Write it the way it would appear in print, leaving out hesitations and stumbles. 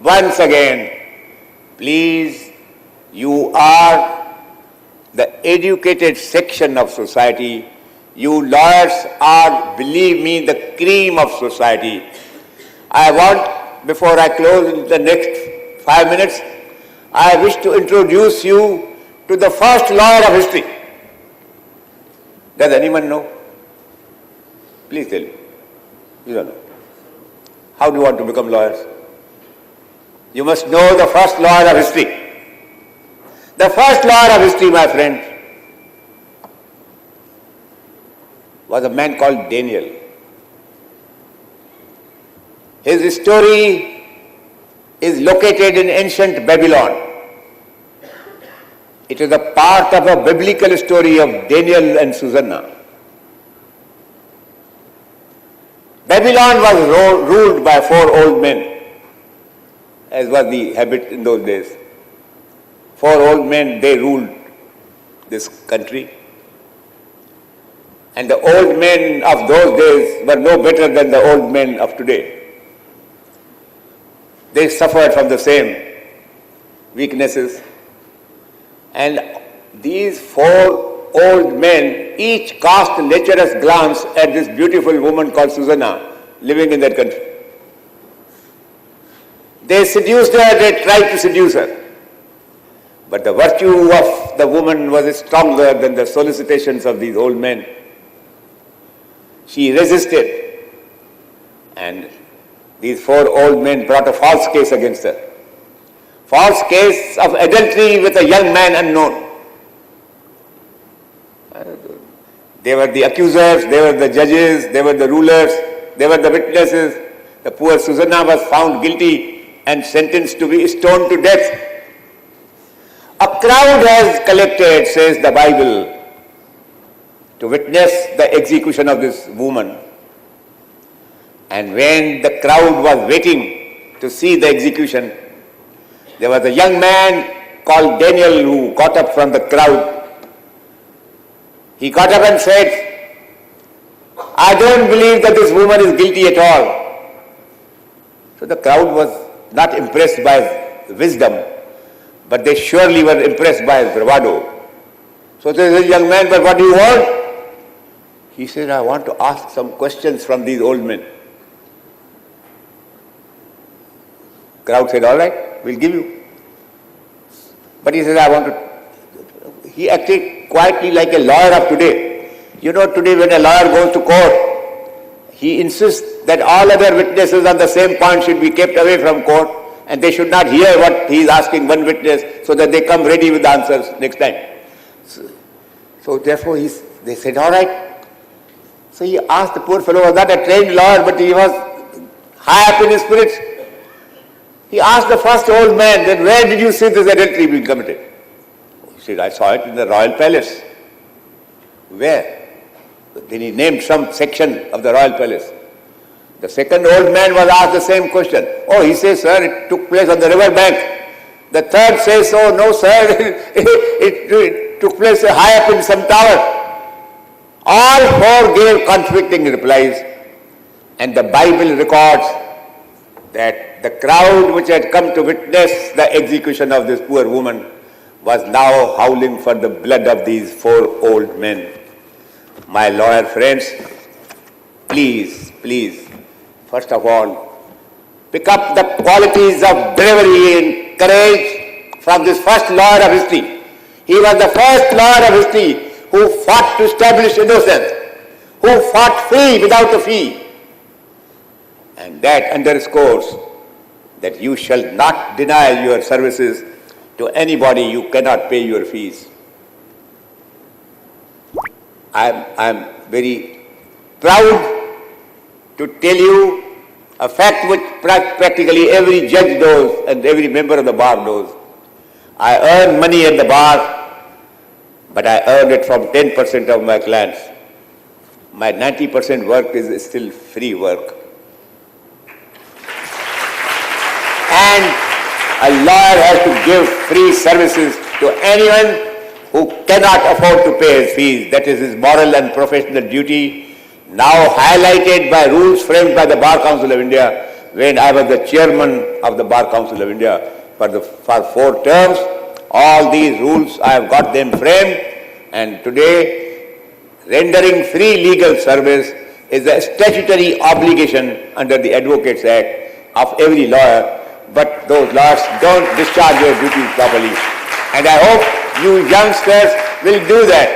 once again, please, you are the educated section of society. You lawyers are, believe me, the cream of society. I want, before I close in the next 5 minutes, I wish to introduce you to the first lawyer of history. Does anyone know? Please tell me. You don't know. How do you want to become lawyers? You must know the first lawyer of history. The first lawyer of history, my friend, was a man called Daniel. His story is located in ancient Babylon. It is a part of a biblical story of Daniel and Susanna. Babylon was ruled by 4 old men, as was the habit in those days. 4 old men, they ruled this country. And the old men of those days were no better than the old men of today. They suffered from the same weaknesses. And these 4 old men each cast a lecherous glance at this beautiful woman called Susanna living in that country. They seduced her, they tried to seduce her. But the virtue of the woman was stronger than the solicitations of these old men. She resisted, and these 4 old men brought a false case against her. False case of adultery with a young man unknown. They were the accusers, they were the judges, they were the rulers, they were the witnesses. The poor Susanna was found guilty and sentenced to be stoned to death. A crowd has collected, says the Bible, to witness the execution of this woman. And when the crowd was waiting to see the execution, there was a young man called Daniel who got up from the crowd. He got up and said, I don't believe that this woman is guilty at all. So the crowd was not impressed by his wisdom, but they surely were impressed by his bravado. So there is a young man, but what do you want? He said, I want to ask some questions from these old men. Crowd said, all right, we'll give you. But he said, I want to. He acted quietly like a lawyer of today. You know, today when a lawyer goes to court, he insists that all other witnesses on the same point should be kept away from court, and they should not hear what he is asking one witness, so that they come ready with the answers next time. So therefore they said, all right. So he asked, the poor fellow was not a trained lawyer, but he was high up in his spirits. He asked the first old man, then where did you see this adultery being committed? He said, I saw it in the royal palace. Where? Then he named some section of the royal palace. The second old man was asked the same question. Oh, he says, sir, it took place on the river bank. The third says, oh, no, sir, it took place high up in some tower. All 4 gave conflicting replies, and the Bible records that the crowd which had come to witness the execution of this poor woman was now howling for the blood of these 4 old men. My lawyer friends, please, first of all, pick up the qualities of bravery and courage from this first lawyer of history. He was the first lawyer of history who fought to establish innocence, who fought free without a fee. And that underscores that you shall not deny your services to anybody you cannot pay your fees. I am very proud to tell you a fact which practically every judge knows and every member of the bar knows. I earn money at the bar, but I earn it from 10% of my clients. My 90% work is still free work. And a lawyer has to give free services to anyone who cannot afford to pay his fees. That is his moral and professional duty, now highlighted by rules framed by the Bar Council of India, when I was the chairman of the Bar Council of India for 4 terms. All these rules, I have got them framed, and today rendering free legal service is a statutory obligation under the Advocacy Act of every lawyer, but those lawyers don't discharge their duties properly. And I hope you youngsters will do that.